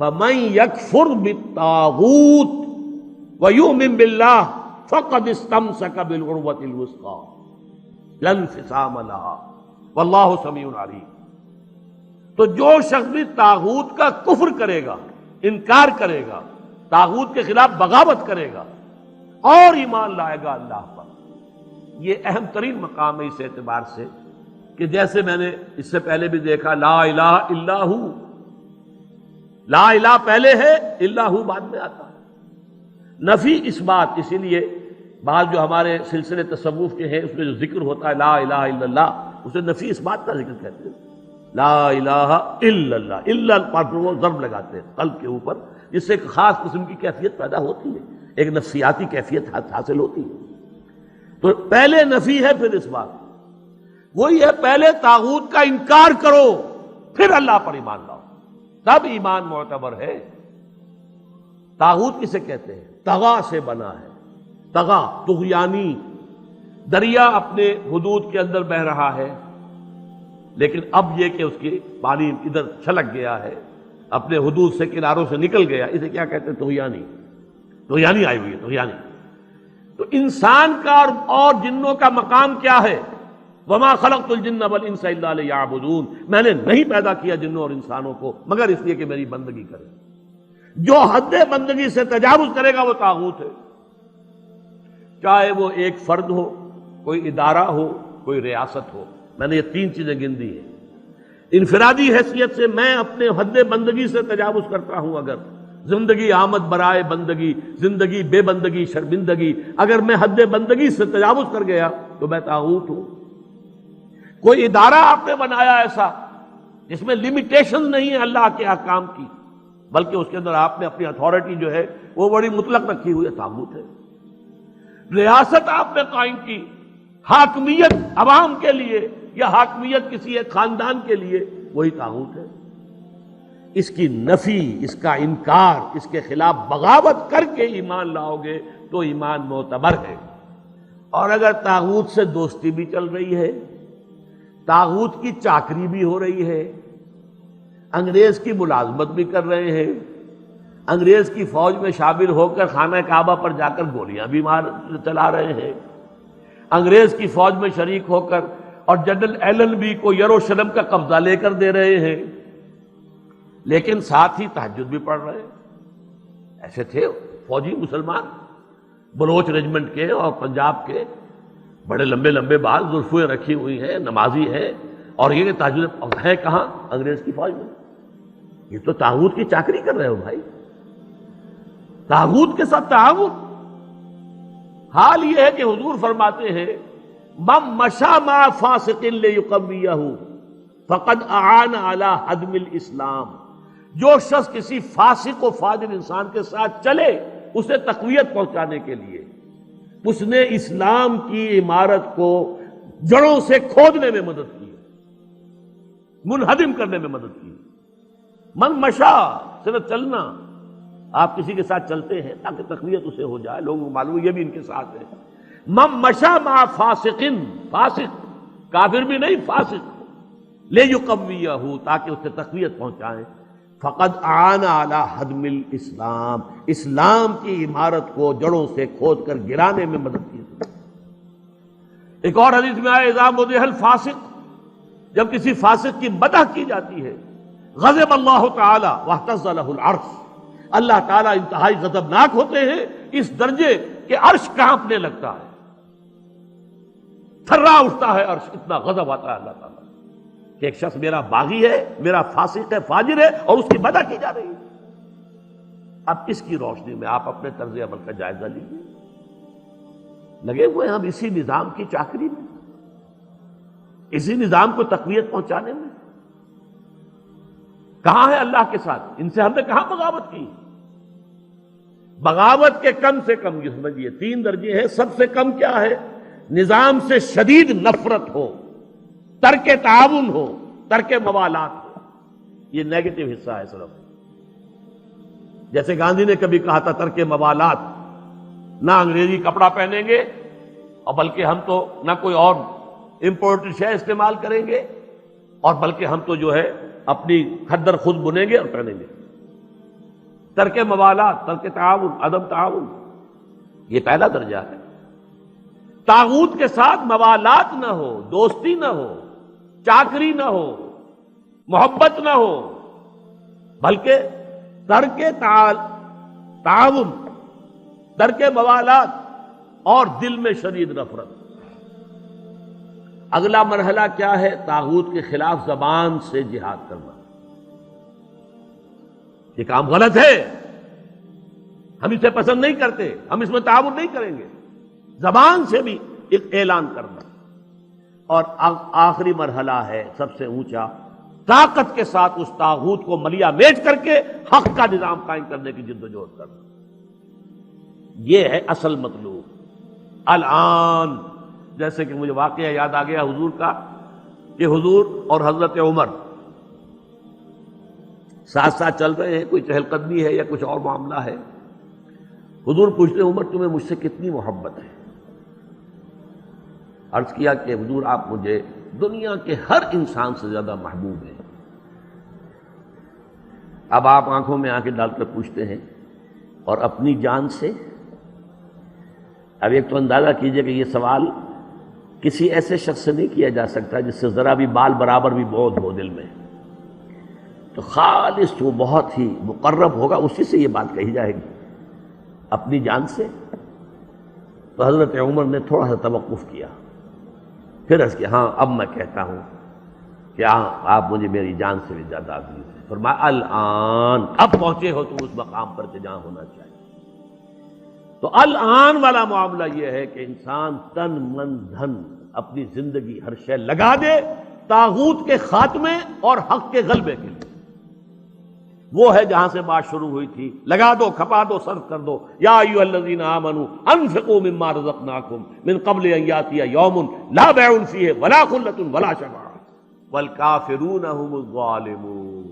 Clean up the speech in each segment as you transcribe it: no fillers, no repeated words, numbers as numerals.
فمن یکفر بالطاغوت ویؤمن باللہ فقد استمسک بالعروۃ الوثقی لا انفصام لها واللہ سمیع علیم۔ تو جو شخص بھی طاغوت کا کفر کرے گا، انکار کرے گا، طاغوت کے خلاف بغاوت کرے گا اور ایمان لائے گا اللہ پر، یہ اہم ترین مقام ہے اس اعتبار سے کہ جیسے میں نے اس سے پہلے بھی دیکھا لا الہ الا ہو، لا الہ پہلے ہے، الا ہو بعد میں آتا ہے، نفی اس بات۔ اسی لیے بعض جو ہمارے سلسلے تصوف کے ہیں اس میں جو ذکر ہوتا ہے لا الہ الا اللہ، اسے نفی اس بات کا ذکر کہتے ہیں، لا الہ الا اللہ، الا پر وہ ضرب لگاتے ہیں قلب کے اوپر، جس سے ایک خاص قسم کی کیفیت پیدا ہوتی ہے، ایک نفسیاتی کیفیت حاصل ہوتی ہے۔ تو پہلے نفی ہے پھر اس بات، وہی ہے پہلے طاغوت کا انکار کرو پھر اللہ پر ایمان لاؤ، تب ایمان معتبر ہے۔ طاغوت کسے کہتے ہیں؟ طغا سے بنا ہے، طغا طغیانی، دریا اپنے حدود کے اندر بہ رہا ہے لیکن اب یہ کہ اس کی پانی ادھر چھلک گیا ہے، اپنے حدود سے کناروں سے نکل گیا، اسے کیا کہتے ہیں؟ طغیانی، طغیانی آئی ہوئی ہے، طغیانی۔ تو انسان کا اور جنوں کا مقام کیا ہے؟ وما خلقت الجن والانس الا لیعبدون، میں نے نہیں پیدا کیا جنوں اور انسانوں کو مگر اس لیے کہ میری بندگی کریں۔ جو حد بندگی سے تجاوز کرے گا وہ طاغوت ہے، چاہے وہ ایک فرد ہو، کوئی ادارہ ہو، کوئی ریاست ہو۔ میں نے یہ تین چیزیں گن دی ہیں۔ انفرادی حیثیت سے میں اپنے حد بندگی سے تجاوز کرتا ہوں، اگر زندگی آمد برائے بندگی، زندگی بے بندگی شرمندگی، اگر میں حد بندگی سے تجاوز کر گیا تو میں طاغوت ہوں۔ کوئی ادارہ آپ نے بنایا ایسا جس میں لمیٹیشن نہیں ہے اللہ کے احکام کی، بلکہ اس کے اندر آپ نے اپنی اتھارٹی جو ہے وہ بڑی مطلق رکھی ہوئی ہے، طاغوت ہے۔ ریاست آپ نے قائم کی، حاکمیت عوام کے لیے یا حاکمیت کسی ایک خاندان کے لیے، وہی طاغوت ہے۔ اس کی نفی، اس کا انکار، اس کے خلاف بغاوت کر کے ایمان لاؤ گے تو ایمان معتبر ہے۔ اور اگر طاغوت سے دوستی بھی چل رہی ہے، طاغوت کی چاکری بھی ہو رہی ہے، انگریز کی ملازمت بھی کر رہے ہیں، انگریز کی فوج میں شامل ہو کر خانہ کعبہ پر جا کر گولیاں بھی چلا رہے ہیں، انگریز کی فوج میں شریک ہو کر اور جنرل ایلن بی کو یروشلم کا قبضہ لے کر دے رہے ہیں، لیکن ساتھ ہی تہجد بھی پڑھ رہے ہیں۔ ایسے تھے فوجی مسلمان بلوچ ریجمنٹ کے اور پنجاب کے، بڑے لمبے لمبے بال، زلفیں رکھی ہوئی ہیں، نمازی ہیں، اور یہ کہ تہجد ہے کہاں؟ انگریز کی فوج میں۔ یہ تو طاغوت کی چاکری کر رہے ہو بھائی، طاغوت کے ساتھ تعاون۔ حال یہ ہے کہ حضور فرماتے ہیں من مشى مع فاسق ليقويه فقد اعان على هدم الاسلام، جو شخص کسی فاسق و فاجر انسان کے ساتھ چلے اسے تقویت پہنچانے کے لیے، اس نے اسلام کی عمارت کو جڑوں سے کھودنے میں مدد کی، منہدم کرنے میں مدد کی۔ من مشا صرف چلنا، آپ کسی کے ساتھ چلتے ہیں تاکہ تقویت اسے ہو جائے، لوگوں کو معلوم یہ بھی ان کے ساتھ ہے۔ من مشا مع فاسق، فاسق کافر بھی نہیں، فاسق، لیقویہ، تاکہ اسے تقویت پہنچائیں۔ فقد اعان علی ہدم الاسلام، اسلام کی عمارت کو جڑوں سے کھود کر گرانے میں مدد کی۔ ایک اور حدیث میں آیا اذا مدح الفاسق، جب کسی فاسق کی مدح کی جاتی ہے، غضب اللہ تعالی واہتز لہ العرش، اللہ تعالیٰ انتہائی غضبناک ہوتے ہیں اس درجے کہ عرش کانپنے لگتا ہے، تھرا اٹھتا ہے عرش، اتنا غضب آتا ہے اللہ تعالیٰ کہ ایک شخص میرا باغی ہے، میرا فاسق ہے، فاجر ہے، اور اس کی مدح کی جا رہی ہے۔ اب اس کی روشنی میں آپ اپنے طرز عمل کا جائزہ لیجیے۔ لگے ہوئے ہم اسی نظام کی چاکری میں، اسی نظام کو تقویت پہنچانے میں۔ کہاں ہے اللہ کے ساتھ؟ ان سے ہم نے کہاں بغاوت کی؟ بغاوت کے کم سے کم یہ سمجھیے 3 درجے ہیں۔ سب سے کم کیا ہے؟ نظام سے شدید نفرت ہو، ترک تعاون ہو، ترک موالات ہو، یہ نیگیٹو حصہ ہے صرف۔ جیسے گاندھی نے کبھی کہا تھا ترک موالات، نہ انگریزی کپڑا پہنیں گے اور بلکہ ہم تو نہ کوئی اور امپورٹڈ شے استعمال کریں گے، اور بلکہ ہم تو جو ہے اپنی کھدر خود بنیں گے اور پہنیں گے۔ ترک موالات، ترک تعاون، عدم تعاون، یہ پہلا درجہ ہے۔ طاغوت کے ساتھ موالات نہ ہو، دوستی نہ ہو، چاکری نہ ہو، محبت نہ ہو، بلکہ ترک تعاون، ترک موالات اور دل میں شدید نفرت۔ اگلا مرحلہ کیا ہے؟ طاغوت کے خلاف زبان سے جہاد کرنا۔ یہ کام غلط ہے، ہم اسے پسند نہیں کرتے، ہم اس میں تعاون نہیں کریں گے، زبان سے بھی ایک اعلان کرنا۔ اور آخری مرحلہ ہے سب سے اونچا، طاقت کے ساتھ اس طاغوت کو ملیا میٹ کر کے حق کا نظام قائم کرنے کی جد و جہد کرنا۔ یہ ہے اصل مطلوب۔ الآن جیسے کہ مجھے واقعہ یاد آ گیا حضور کا، کہ حضور اور حضرت عمر ساتھ ساتھ چل رہے ہیں، کوئی چہل قدمی ہے یا کچھ اور معاملہ ہے۔ حضور پوچھتے عمر تمہیں مجھ سے کتنی محبت ہے؟ عرض کیا کہ حضور آپ مجھے دنیا کے ہر انسان سے زیادہ محبوب ہیں۔ اب آپ آنکھوں میں آنکھیں ڈال کر پوچھتے ہیں اور اپنی جان سے؟ اب ایک تو اندازہ کیجئے کہ یہ سوال کسی ایسے شخص سے نہیں کیا جا سکتا جس سے ذرا بھی بال برابر بھی بودھ ہو دل میں، تو خالص وہ بہت ہی مقرب ہوگا، اسی سے یہ بات کہی جائے گی، اپنی جان سے۔ تو حضرت عمر نے تھوڑا سا توقف کیا، پھر عرض کیا ہاں اب میں کہتا ہوں کہ ہاں آپ مجھے میری جان سے بھی زیادہ عزیز ہیں۔ فرمایا الآن، اب پہنچے ہو تم اس مقام پر کہ جہاں ہونا چاہیے۔ تو الآن والا معاملہ یہ ہے کہ انسان تن من دھن اپنی زندگی ہر شے لگا دے طاغوت کے خاتمے اور حق کے غلبے کے لیے۔ وہ ہے جہاں سے بات شروع ہوئی تھی، لگا دو، کھپا دو، صرف کر دو۔ یا ایھا الذین آمنوا انفقوا مما رزقناکم من قبل ان یاتی یوم لا بیع فیہ ولا خلۃ ولا شفاعۃ والکافرون هم الظالمون۔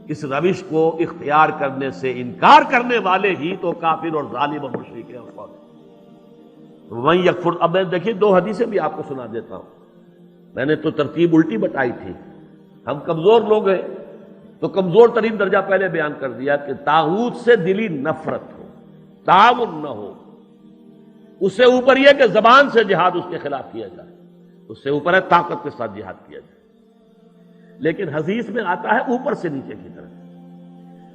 اس روش کو اختیار کرنے سے انکار کرنے والے ہی تو کافر اور ظالم اور مشرک ہیں۔ وَمَن یکفر، اب میں دیکھیے دو حدیثیں بھی آپ کو سنا دیتا ہوں، میں نے تو ترتیب الٹی بتائی تھی، ہم کمزور لوگ ہیں تو کمزور ترین درجہ پہلے بیان کر دیا کہ طاغوت سے دلی نفرت ہو، تعاون نہ ہو۔ اس سے اوپر یہ کہ زبان سے جہاد اس کے خلاف کیا جائے، اس سے اوپر ہے طاقت کے ساتھ جہاد کیا جائے۔ لیکن حدیث میں آتا ہے اوپر سے نیچے کی طرف،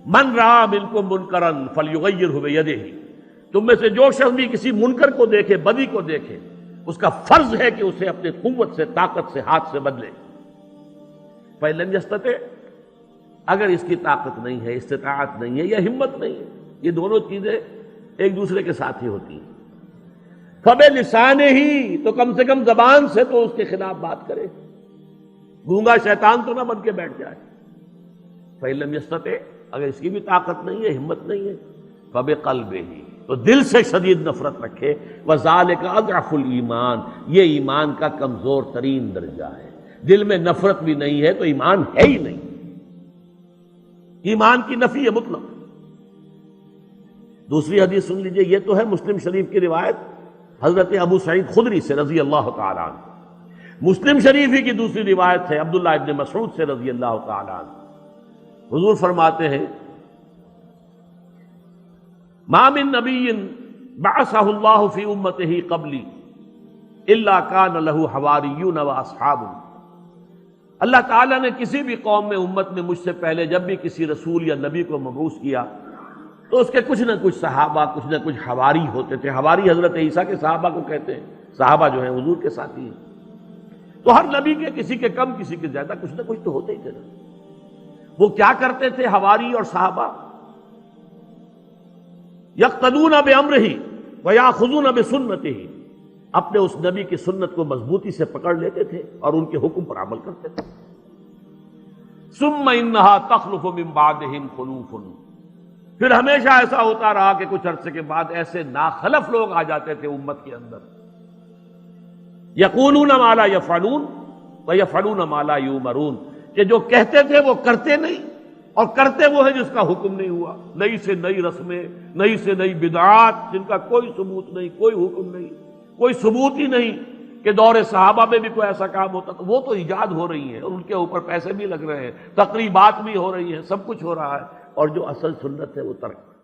من رأى منکم منکرا فلیغیرہ بیدہ، تم میں سے جو شخص بھی کسی منکر کو دیکھے، بدی کو دیکھے، اس کا فرض ہے کہ اسے اپنی قوت سے، طاقت سے، ہاتھ سے بدلے۔ فَإِن لَمْ يَسْتَطِعْ، اگر اس کی طاقت نہیں ہے، استطاعت نہیں ہے یا ہمت نہیں ہے، یہ دونوں چیزیں ایک دوسرے کے ساتھ ہی ہوتی ہیں، فَبِلِسَانِهِ، تو کم سے کم زبان سے تو اس کے خلاف بات کرے، گونگا شیطان تو نہ بن کے بیٹھ جائے۔ فَإِن لَمْ يَسْتَطِعْ، اگر اس کی بھی طاقت نہیں ہے، ہمت نہیں ہے، فَبِقَلْبِهِ، تو دل سے شدید نفرت رکھے، وَذَلِكَ أَضْعَفُ الْإِيمَانِ، یہ ایمان کا کمزور ترین درجہ ہے۔ دل میں نفرت بھی نہیں ہے تو ایمان ہے ہی نہیں، ایمان کی نفی ہے مطلق۔ دوسری حدیث سن لیجئے، یہ تو ہے مسلم شریف کی روایت حضرت ابو سعید خدری سے رضی اللہ تعالیٰ عنہ۔ مسلم شریف ہی کی دوسری روایت ہے عبداللہ ابن مسعود سے رضی اللہ تعالیٰ عنہ۔ حضور فرماتے ہیں ما من نبی بعثہ اللہ فی امتہ قبلی الا کان لہ حواریون و اصحاب، اللہ تعالیٰ نے کسی بھی قوم میں، امت میں مجھ سے پہلے جب بھی کسی رسول یا نبی کو مبعوث کیا تو اس کے کچھ نہ کچھ صحابہ، کچھ نہ کچھ حواری ہوتے تھے۔ حواری حضرت عیسیٰ کے صحابہ کو کہتے ہیں، صحابہ جو ہیں حضور کے ساتھی ہیں۔ تو ہر نبی کے کسی کے کم کسی کے زیادہ کچھ نہ کچھ تو ہوتے ہی تھے نا۔ وہ کیا کرتے تھے حواری اور صحابہ؟ یقتدون بامرہ ویاخذون بسنتہ، اپنے اس نبی کی سنت کو مضبوطی سے پکڑ لیتے تھے اور ان کے حکم پر عمل کرتے تھے۔ ثم انہا تخلف من بعدہم خلوف، پھر ہمیشہ ایسا ہوتا رہا کہ کچھ عرصے کے بعد ایسے ناخلف لوگ آ جاتے تھے امت کے اندر، یقولون ما لا یفعلون ویفعلون ما لا یؤمرون، کہ جو کہتے تھے وہ کرتے نہیں اور کرتے وہ ہیں جس کا حکم نہیں ہوا۔ نئی سے نئی رسمیں، نئی سے نئی بدعات جن کا کوئی ثبوت نہیں، کوئی حکم نہیں، کوئی ثبوت ہی نہیں کہ دور صحابہ میں بھی کوئی ایسا کام ہوتا، تو وہ تو ایجاد ہو رہی ہیں اور ان کے اوپر پیسے بھی لگ رہے ہیں، تقریبات بھی ہو رہی ہیں، سب کچھ ہو رہا ہے، اور جو اصل سنت ہے وہ ترک۔